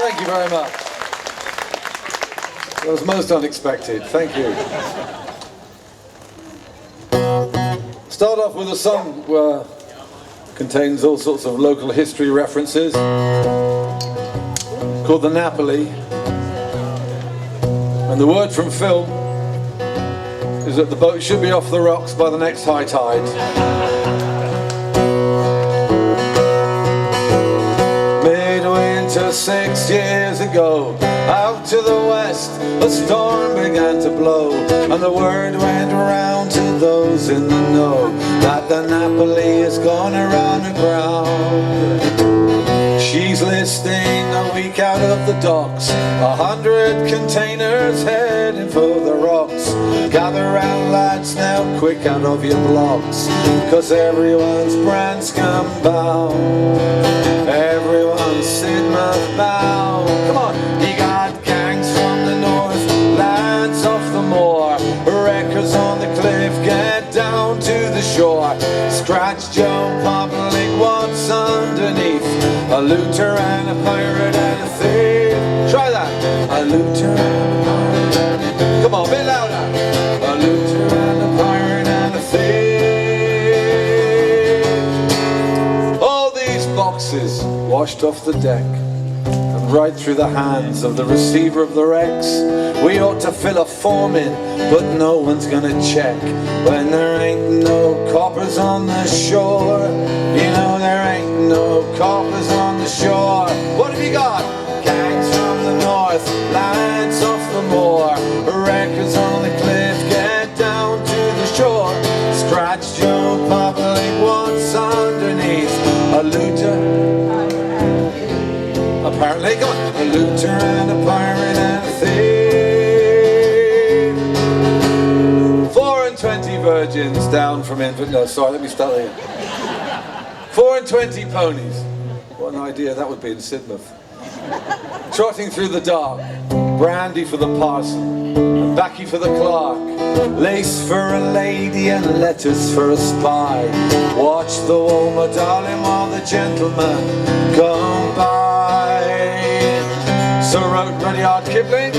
Thank you very much. That was most unexpected. Thank you. Start off with a song where contains all sorts of local history references, called The Napoli. And the word from Phil is that the boat should be off the rocks by the next high tide. Midwinter 6 years ago, out to the west, a storm began to blow, and the word went around to those in the know that the Napoli is gonna run aground. She's listing a week out of the docks, 100 containers heading for the rocks. Gather round, lads, now quick out of your blocks, 'cause everyone's brand scum bound. Everyone's Sidmouth bound. Come on, you got gangs from the north, lads off the moor, wreckers on the cliff, get down to the shore. Scratch Joe Public, what's underneath? A looter and a pirate and a thief. Try that. A looter and a pirate and a thief. Come on, a bit louder. A looter and a pirate and a thief. All these boxes washed off the deck and right through the hands of the receiver of the wrecks. We ought to fill a form in, but no one's gonna check when there ain't no coppers on the shore. You know there ain't no coppers on the shore. What have you got? Gangs from the north, lads off the moor, wreckers on the cliff, get down to the shore. Scratch Joe Public, what's underneath? A looter, apparently, come on. A looter and a pirate and a thief. 4 and 20 virgins down from infant. No, sorry, let me start again. 4 and 20 ponies. What an idea that would be in Sidmouth. Trotting through the dark, brandy for the parson, and baccy for the clerk, lace for a lady and letters for a spy. Watch the wall, my darling, while the gentlemen come by. So wrote Rudyard Kipling.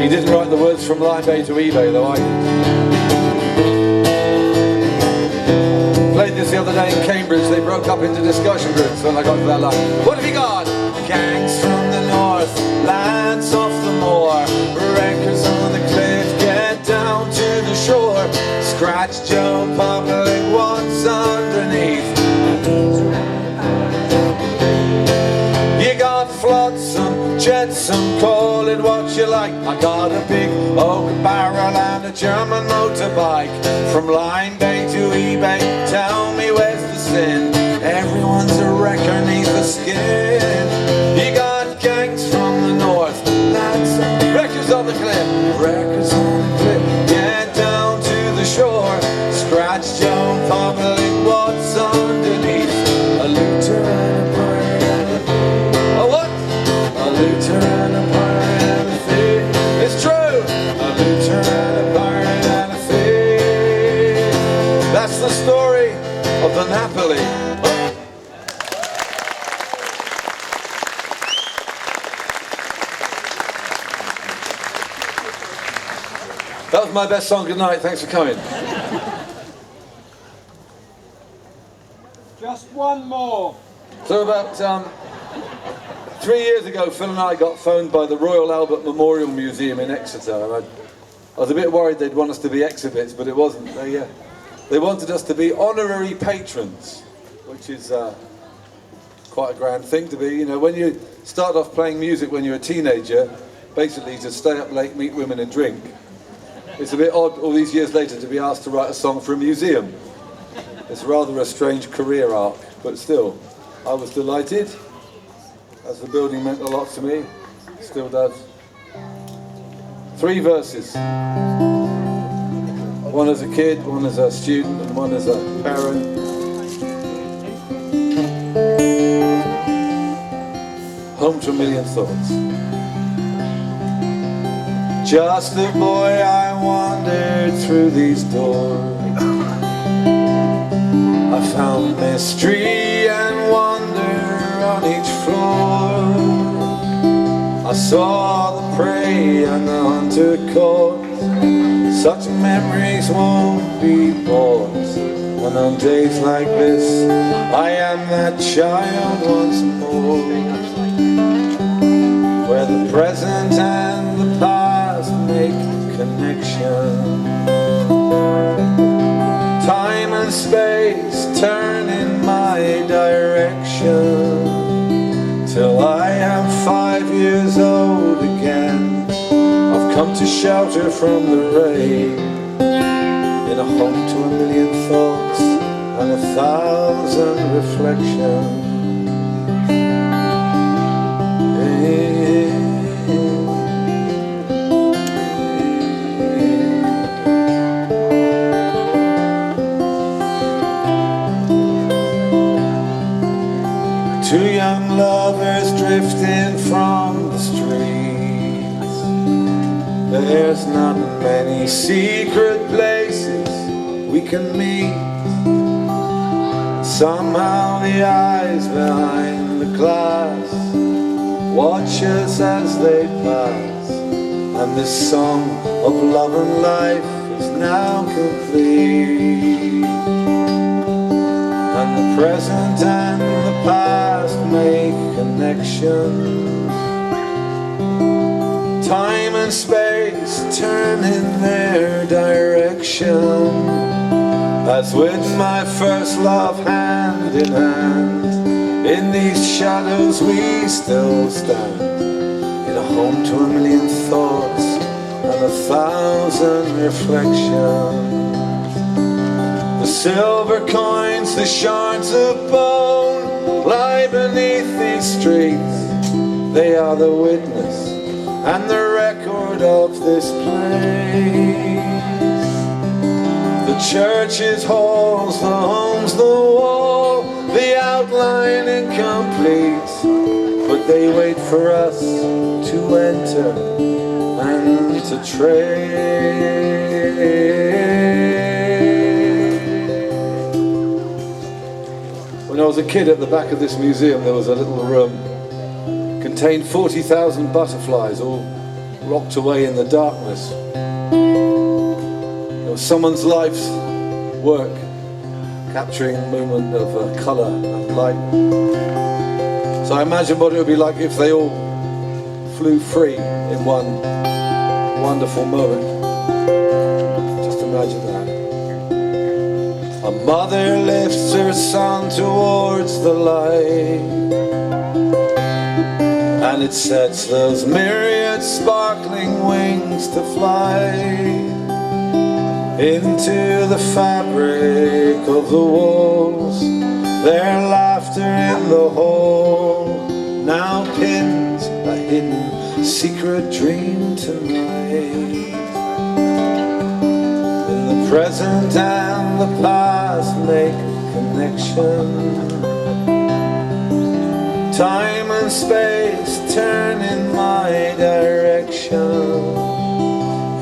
He didn't write the words from line bay to eBay, though. I played this the other day in Cambridge. They broke up into discussion groups when I got to that line. What have you got? Gangs from the north, lads off the moor, wreckers on the cliff, get down to the shore. Scratch Joe Public, what's underneath? You got flotsam, jetsam, call it what you like. I got a big oak barrel and a German motorbike. From line bay to eBay, tell me where's the sin? Everyone's a wrecker neath the skin. You got gangs from the north, lads, wreckers on the cliff, wreckers on the cliff, get down to the shore. Scratch Joe Public, what's underneath? A looter and a pirate and a thief. A what? A looter and a pirate and a thief. It's true. A looter and a pirate and a thief. That's the story of the Napoli. That was my best song. Good night. Thanks for coming. Just one more. So about 3 years ago, Phil and I got phoned by the Royal Albert Memorial Museum in Exeter. And I was a bit worried they'd want us to be exhibits, but it wasn't. They wanted us to be honorary patrons, which is quite a grand thing to be. You know, when you start off playing music when you're a teenager, basically to stay up late, meet women and drink. It's a bit odd all these years later to be asked to write a song for a museum. It's rather a strange career arc, but still, I was delighted, as the building meant a lot to me, still does. 3 verses. One as a kid, one as a student, and one as a parent. Home to a Million Thoughts. Just a boy, I wandered through these doors. I found mystery and wonder saw the prey and the hunter caught. Such memories won't be bought. And on days like this, I am that child once more, where the present and the past make connection. Time and space turn in my direction, till I am 5 years old again. I've come to shelter from the rain, in a home to a million thoughts and 1,000 reflections. Two young lovers drifting from the streets. There's not many secret places we can meet. Somehow the eyes behind the glass watch us as they pass, and this song of love and life is now complete. And the present and the past make connection. Time and space turn in their direction, as with my first love hand in hand, in these shadows we still stand, in a home to a million thoughts and 1,000 reflections. The silver coins, the shards of bone lie beneath these streets. They are the witness and the record of this place. The church's halls, the homes, the wall, the outline incomplete, but they wait for us to enter and to trade. When I was a kid, at the back of this museum there was a little room, contained 40,000 butterflies all locked away in the darkness. It was someone's life's work, capturing a moment of colour and light. So I imagine what it would be like if they all flew free in one wonderful moment. Just imagine that. A mother lifts her son towards the light, and it sets those myriad sparkling wings to fly into the fabric of the walls. Their laughter in the hall now pins a hidden secret dream tonight. In the present and the past make connection. Time and space turn in my direction.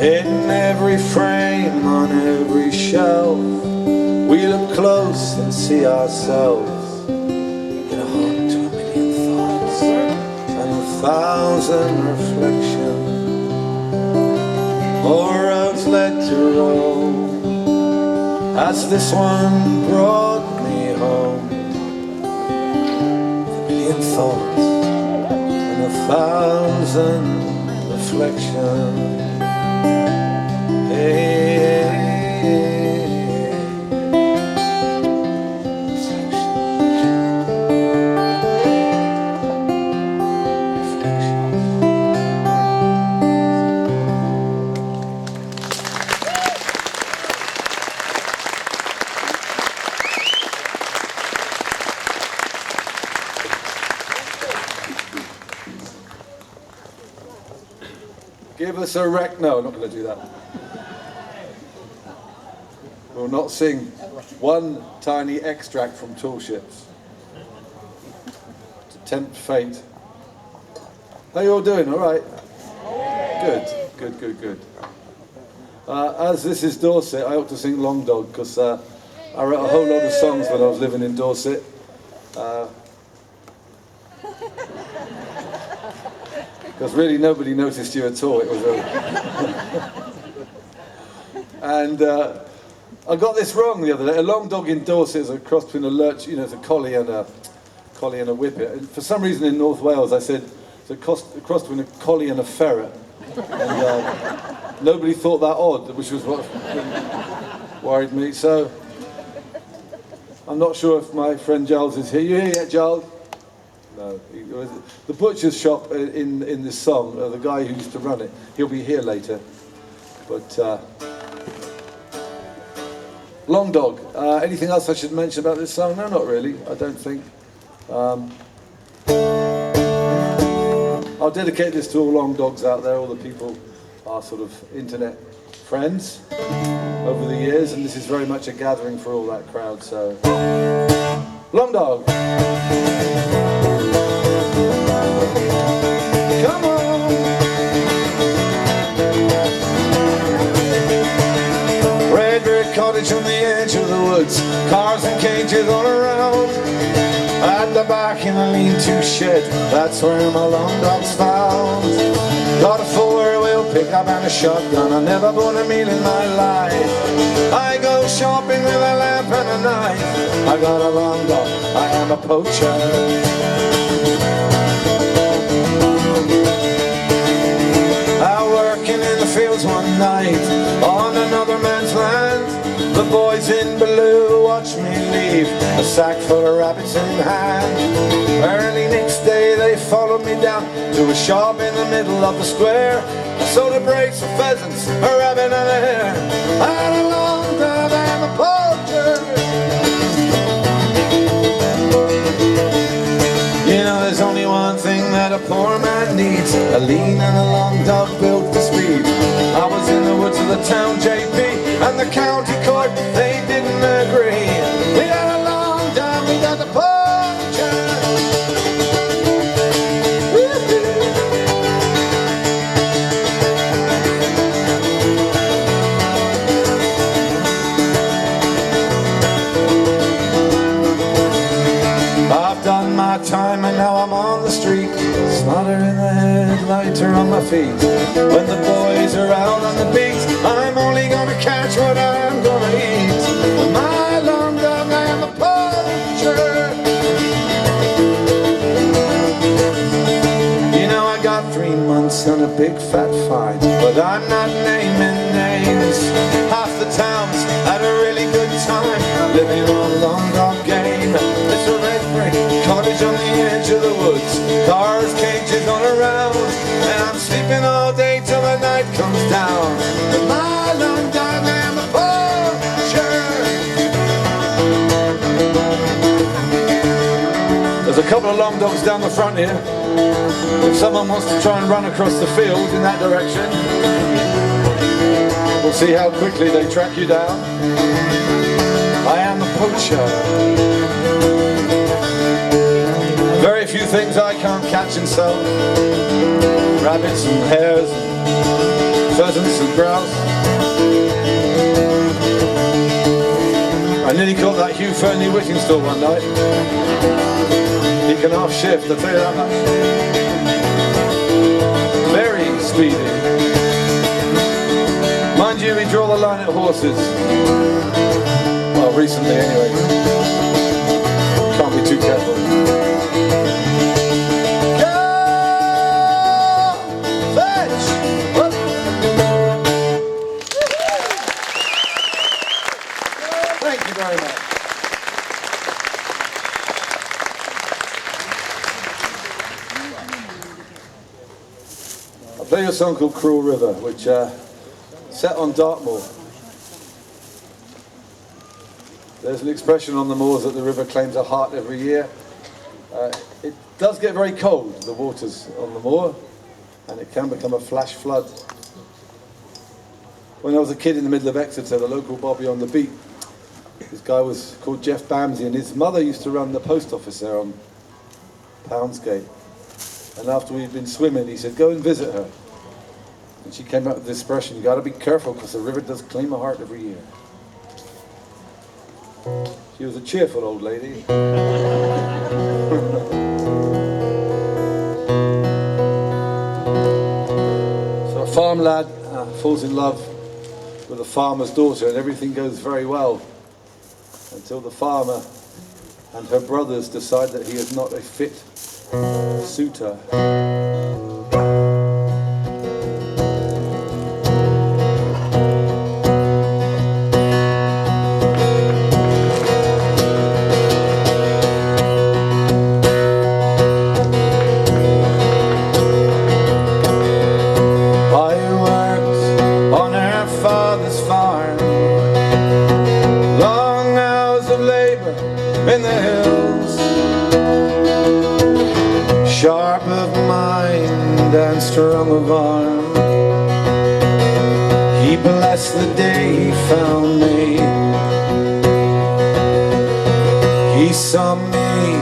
In every frame, on every shelf, we look close and see ourselves, in a home to a million thoughts and 1,000 reflections. More roads led to Rome, as this one brought me home. Thoughts and 1,000 reflections. Give us a rec. No, I'm not going to do that. We'll not sing one tiny extract from Tall Ships to tempt fate. How you all doing? All right? Good. As this is Dorset, I ought to sing Long Dog, because I wrote a whole lot of songs when I was living in Dorset. because really nobody noticed you at all. It was a... And I got this wrong the other day. A long dog in Dorset is a cross between a lurch, you know, it's a collie and a whippet. And for some reason in North Wales I said it's a cross between a collie and a ferret. And nobody thought that odd, which was what worried me. So I'm not sure if my friend Giles is here. You here yet, Giles? No. The butcher's shop in this song, the guy who used to run it, he'll be here later. But Long Dog. Anything else I should mention about this song? No, not really. I don't think. I'll dedicate this to all long dogs out there, all the people, our sort of internet friends over the years, and this is very much a gathering for all that crowd, so... Long Dog! Come on! Red brick cottage on the edge of the woods, cars and cages all around. At the back in a lean-to shed, that's where my long dog's found. Got a four-wheel pickup and a shotgun, I never bought a meal in my life. I go shopping with a lamp and a knife. I got a long dog, I am a poacher. Out working in the fields one night, on another man's land. The boys in blue watch me leave, a sack full of rabbits in hand. Early next day they followed me down to a shop in the middle of the square. I sold a brace of pheasants, a rabbit and a hare. I had a long dog and a poacher. You know there's only one thing that a poor man needs, a lean and a long dog built for speed. I was in the woods of the town, JP, and the county court, they didn't agree. We got a long dog, we got the poacher. I've done my time and now I'm on the street, slaughter in the head, lighter on my feet. When the boys are out on the beat, I'm only gonna catch what I'm gonna eat. With my long dog, I am a poacher. You know I got 3 months on a big fat fine, but I'm not naming names. Half the town's had a really good time living on long dog game. It's a red brick cottage on the edge of the woods, cars, cages all around, and I'm sleeping all day till the night comes down. With my long dog, I am a poacher. There's a couple of long dogs down the front here. If someone wants to try and run across the field in that direction, we'll see how quickly they track you down. I am a poacher. Very few things I can't catch and sell. Rabbits and hares, and pheasants and grouse. I nearly caught that Hugh Fernley Whittingstall one night. He can half shift, I'll tell you that much. Very speedy. Mind you, we draw the line at horses. Well, recently anyway. Can't be too careful. Thank you very much. I'll play you a song called Cruel River, which set on Dartmoor. There's an expression on the moors that the river claims a heart every year. It does get very cold, the waters on the moor, and it can become a flash flood. When I was a kid in the middle of Exeter, the local bobby on the beat, this guy was called Jeff Bamsey, and his mother used to run the post office there on Poundsgate. And after we'd been swimming, he said, go and visit her. And she came up with this expression, you gotta be careful because the river does claim a heart every year. She was a cheerful old lady. farm lad falls in love with a farmer's daughter, and everything goes very well until the farmer and her brothers decide that he is not a fit suitor. In the hills, sharp of mind and strong of arm, he blessed the day he found me. He saw me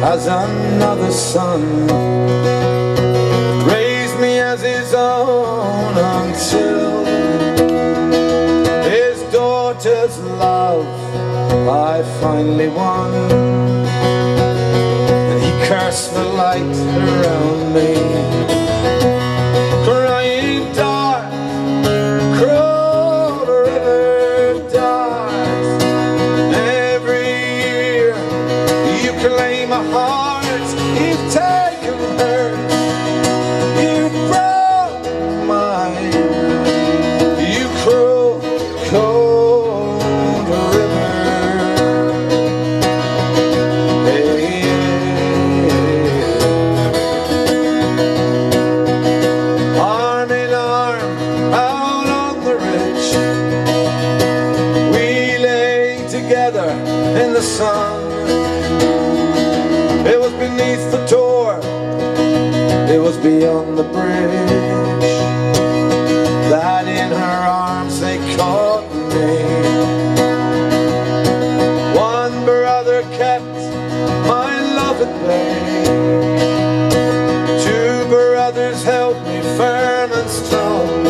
as another son, raised me as his own until his daughter's love I finally won, and he cursed the light around me, crying dark, cruel river dark. Every year you claim a heart, you've taken hers, you broke mine, you cruel, cold river. In the sun, it was beneath the door, it was beyond the bridge, that in her arms they caught me. One brother kept my love at bay, two brothers held me firm and strong.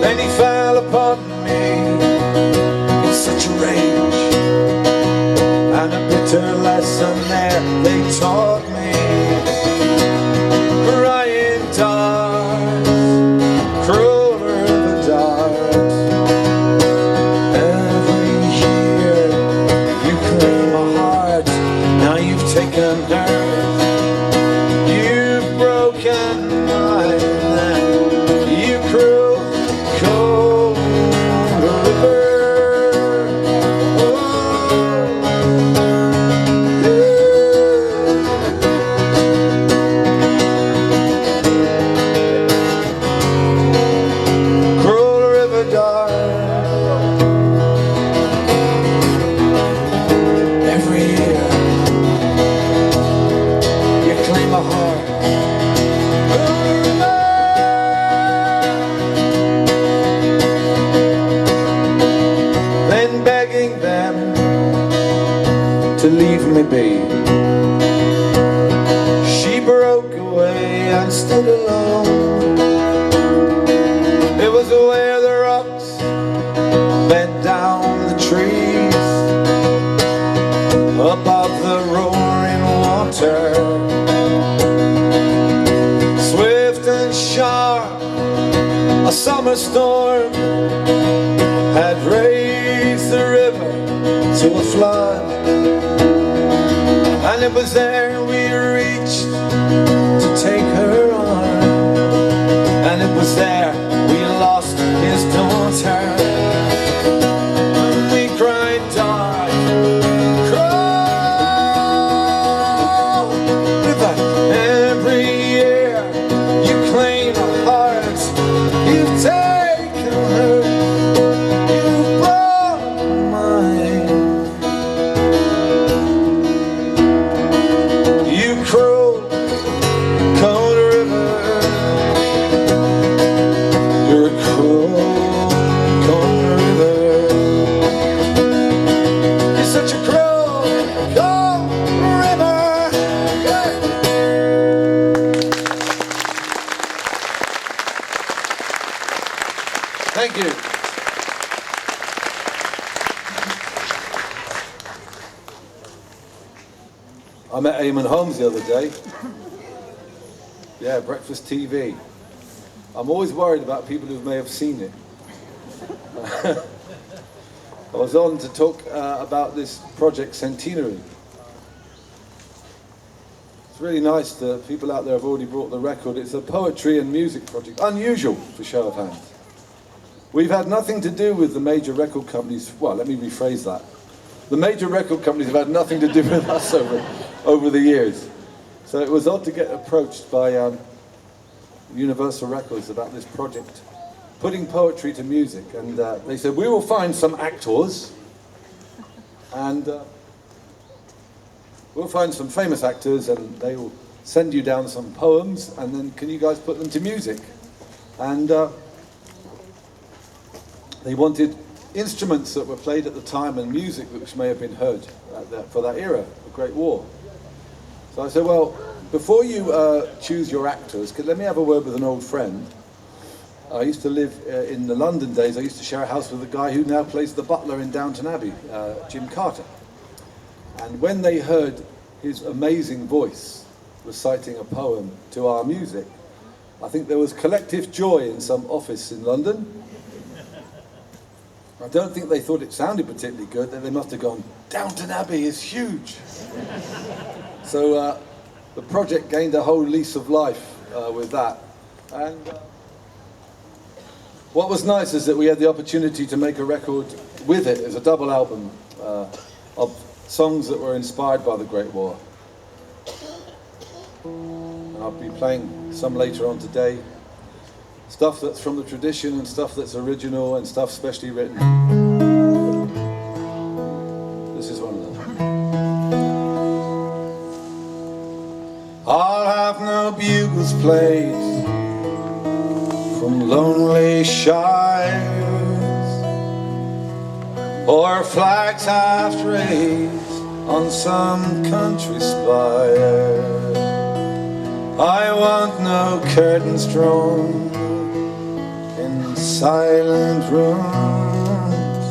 Then he fell upon me in such a rage, and a bitter lesson there they taught me, crying darts, crueler the darts. Every year you claim a heart, now you've taken hers, you've broken mine, you cruel, cold river. To leave me be, she broke away and stood alone. It was where the rocks bent down the trees, above the roaring water. Swift and sharp, a summer storm had raised the river to a flood, and it was there we reached to take her on, and it was there we lost his daughter. And we cried dark, cruel river. Every year you claim a heart, you've taken her, you've brought mine. Cruel, cold river, you're a cruel, cold river. You're such a cruel, cold river. Yeah. Thank you. I met Eamon Holmes the other day. Yeah, breakfast TV. I'm always worried about people who may have seen it. I was on to talk about this project Centenary. It's really nice that people out there have already brought the record. It's a poetry and music project, unusual for show of hands. We've had nothing to do with the major record companies. Well, let me rephrase that. The major record companies have had nothing to do with us over the years. So it was odd to get approached by Universal Records about this project, putting poetry to music. And they said, we will find some actors, and we'll find some famous actors, and they will send you down some poems, and then can you guys put them to music? And they wanted instruments that were played at the time and music which may have been heard for that era, the Great War. So I said, well, before you choose your actors, let me have a word with an old friend. I used to live in the London days. I used to share a house with a guy who now plays the butler in Downton Abbey, Jim Carter. And when they heard his amazing voice reciting a poem to our music, I think there was collective joy in some office in London. I don't think they thought it sounded particularly good. They must have gone, Downton Abbey is huge. So the project gained a whole lease of life with that. And what was nice is that we had the opportunity to make a record with it as a double album of songs that were inspired by the Great War. And I'll be playing some later on today. Stuff that's from the tradition and stuff that's original and stuff specially written. This is one of them. I'll have no bugles played from lonely shires, or flags half raised on some country spire. I want no curtains drawn in silent rooms,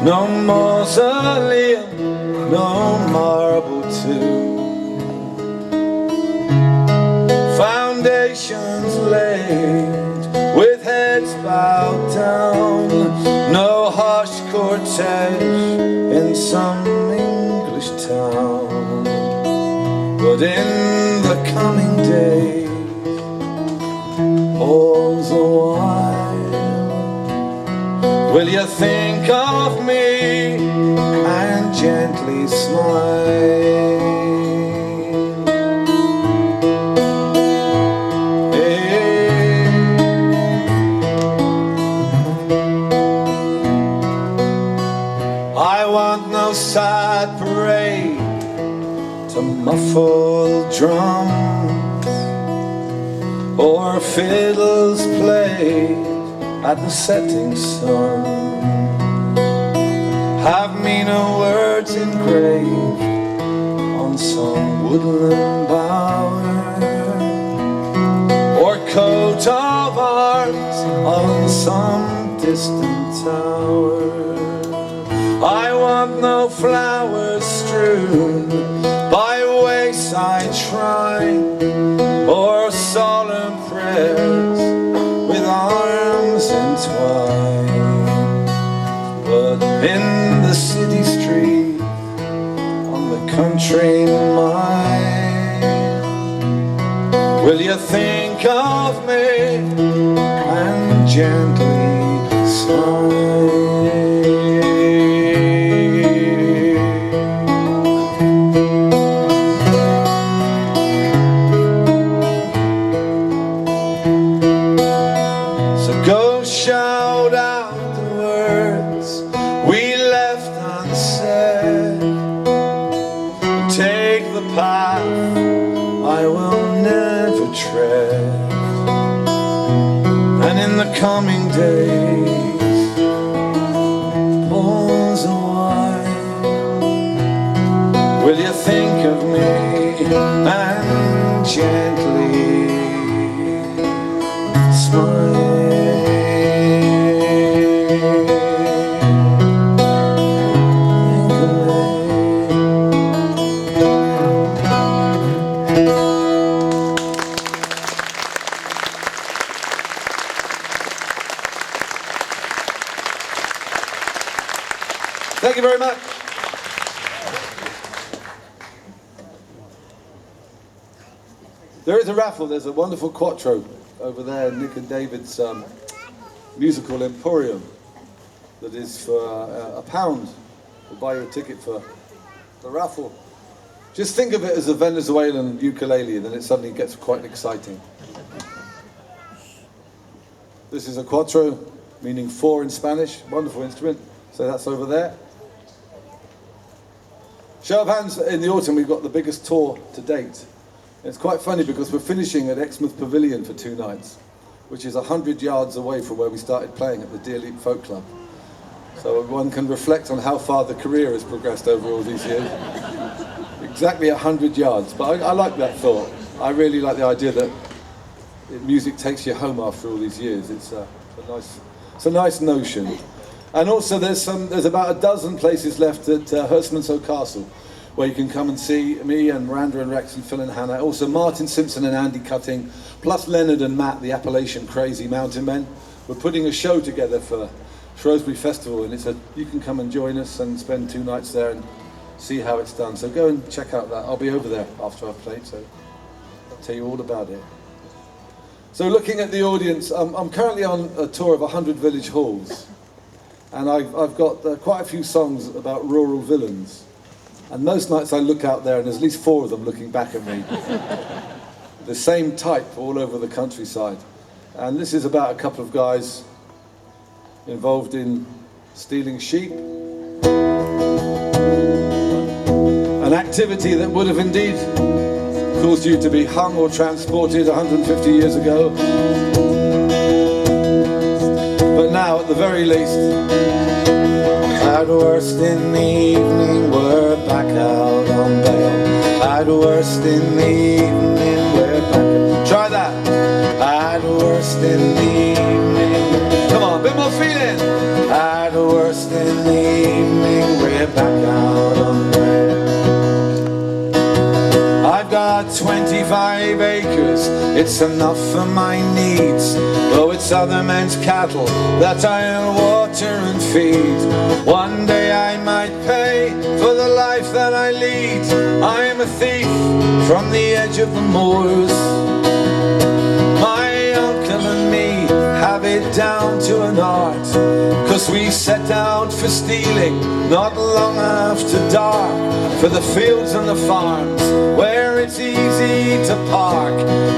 no mausoleum, no marble tomb. Foundations laid with heads bowed down, no harsh cortege in some English town. But in the coming days, all the while, will you think of me and gently smile? I want no sad parade to muffle drums, or fiddles played at the setting sun. Have me no words engraved on some woodland bower, or coat of arms on some distant tower. I want no flowers strewn by wayside shrine, or solemn prayers with arms entwined. But in the city street, on the country mine, will you think of me and gently smile? Go shout out the words we left unsaid, and take the path I will never tread. And in the coming days, pause a while, will you think of me and gently smile? There is a raffle. There's a wonderful quattro over there, Nick and David's musical emporium, that is for £1. We'll buy you a ticket for the raffle. Just think of it as a Venezuelan ukulele, and then it suddenly gets quite exciting. This is a quattro, meaning 4 in Spanish. Wonderful instrument. So that's over there. Show of hands, in the autumn we've got the biggest tour to date. It's quite funny because we're finishing at Exmouth Pavilion for 2 nights, which is 100 yards away from where we started playing at the Deer Leap Folk Club. So one can reflect on how far the career has progressed over all these years. Exactly 100 yards, but I like that thought. I really like the idea that music takes you home after all these years. It's a nice notion. And also there's about a dozen places left at Herstmonceux Castle, where you can come and see me and Miranda and Rex and Phil and Hannah. Also Martin Simpson and Andy Cutting, plus Leonard and Matt, the Appalachian Crazy Mountain Men. We're putting a show together for Shrewsbury Festival, and you can come and join us and spend 2 nights there and see how it's done. So go and check out that. I'll be over there after I've played, so I'll tell you all about it. So looking at the audience, I'm currently on a tour of 100 village halls, and I've got quite a few songs about rural villains. And most nights I look out there and there's at least 4 of them looking back at me. The same type all over the countryside. And this is about a couple of guys involved in stealing sheep. An activity that would have indeed caused you to be hung or transported 150 years ago. But now, at the very least, at worst in the evening we're back out on bail. At worst in the evening we're back out. Try that. At worst in the evening. Come on, a bit more feeling. At worst in the evening we're back out on bail. I've got 25 acres, it's enough for my needs. Though it's other men's cattle that I'll water and feed. One day I might pay for the life that I lead. I'm a thief from the edge of the moors. My uncle and me have it down to an art, 'cause we set out for stealing not long after dark, for the fields and the farms where it's easy to park,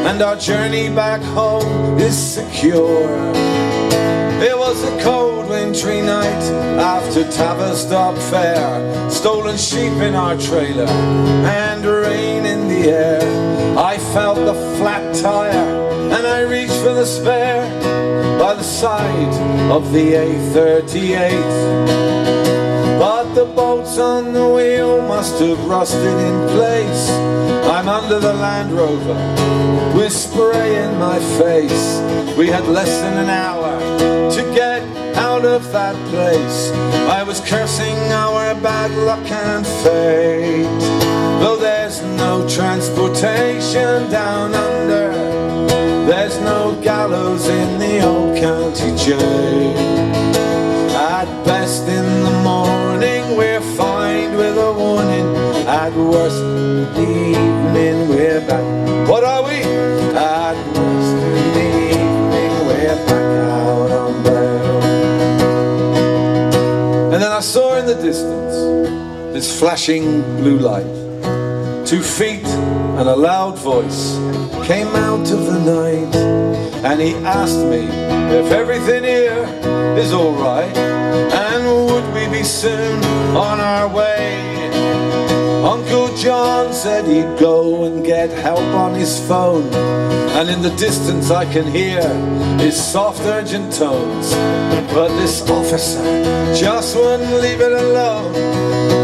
and our journey back home is secure. It was a cold wintry night after Tavistock Fair, stolen sheep in our trailer and rain in the air. I felt the flat tire and I reached for the spare by the side of the A38. But the bolts on the wheel must have rusted in place. I'm under the Land Rover with spray in my face. We had less than an hour to get out of that place. I was cursing our bad luck and fate. Though there's no transportation down under, there's no gallows in the old county jail. At best in the morning we're fined with a warning. At worst in the evening we're back. What are we? At worst in the evening we're back out on bail. And then I saw in the distance this flashing blue light. 2 feet and a loud voice came out of the night, and he asked me if everything here is alright, and would we be soon on our way. Uncle John said he'd go and get help on his phone, and in the distance I can hear his soft urgent tones. But this officer just wouldn't leave it alone.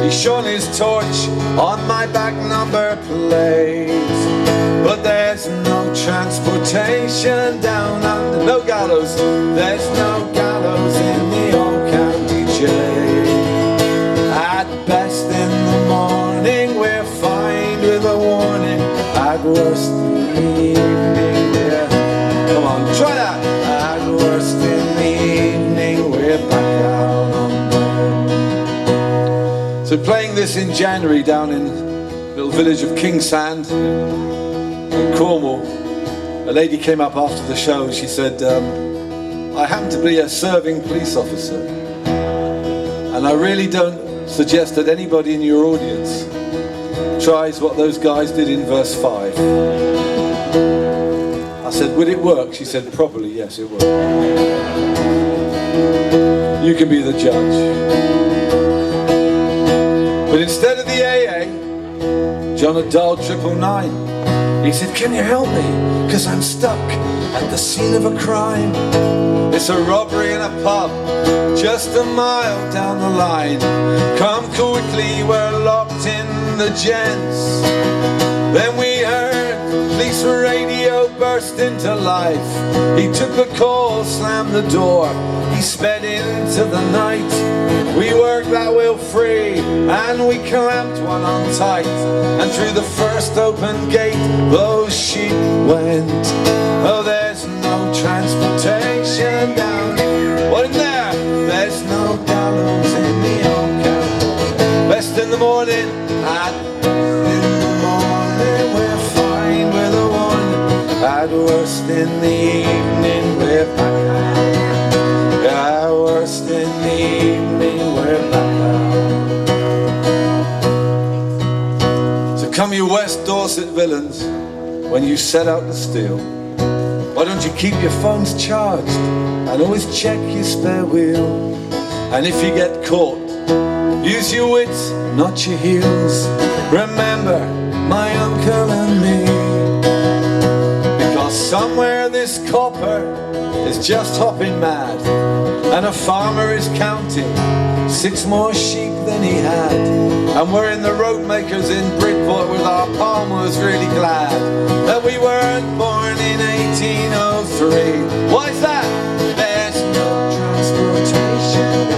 He shone his torch on my back number plate. But there's no transportation down under, no gallows. There's no gallows in the old county jail. At best in the morning we're fined with a warning. At worst in the evening we're, come on, try that. At worst in the evening we're back out on bail. So playing this in January down in the little village of Kingsand in Cornwall, a lady came up after the show and she said, I happen to be a serving police officer, and I really don't suggest that anybody in your audience tries what those guys did in verse 5. I said, would it work? She said, probably, yes, it would. You can be the judge. But instead of the AA, John had dialed 999. He said, can you help me? Because I'm stuck at the scene of a crime. It's a robbery in a pub just a mile down the line. Come quickly, we're locked in the gents. Then we heard the police radio burst into life. He took the call, slammed the door, he sped into the night. We worked that wheel free and we clamped one on tight, and through the first open gate those sheep went. Oh, there's no transportation down. What in there? There's no gallows in the old camp. Best in the morning, at at worst in the evening we're back out. At worst in the evening we're back out. So come you West Dorset villains, when you set out to steal, why don't you keep your phones charged and always check your spare wheel? And if you get caught, use your wits, not your heels. Remember my uncle and me. Somewhere this copper is just hopping mad, and a farmer is counting 6 more sheep than he had. And we're in the rope makers in Bridport with our palm was really glad that we weren't born in 1803. Why's that? There's no transportation,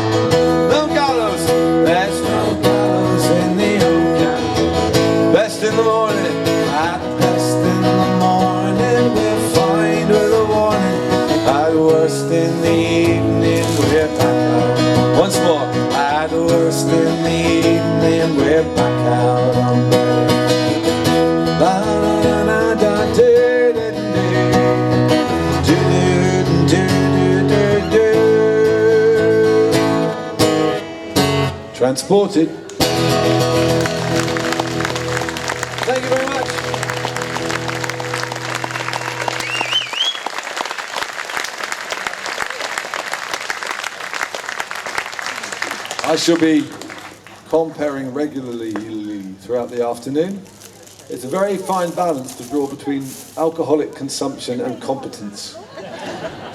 no gallows, there's no gallows in the old camp. Best in the morning, at best in the morning we're fine with a warning. At worst in the evening we're back out. Once more. At worst in the evening we're back out on bed. Transported. Thank you very much. I shall be comparing regularly throughout the afternoon. It's a very fine balance to draw between alcoholic consumption and competence.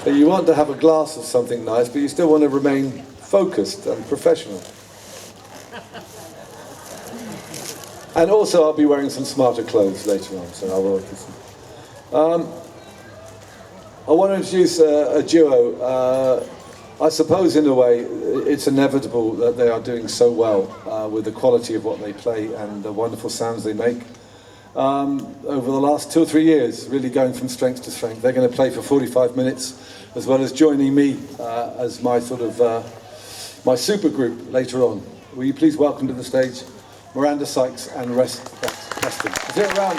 So you want to have a glass of something nice, but you still want to remain focused and professional. And also I'll be wearing some smarter clothes later on, so I will. I want to introduce a duo. I suppose in a way it's inevitable that they are doing so well with the quality of what they play and the wonderful sounds they make. Over the last 2 or 3 years, really going from strength to strength. They're going to play for 45 minutes, as well as joining me as my sort of my super group later on. Will you please welcome to the stage Miranda Sykes and Preston. Is it around?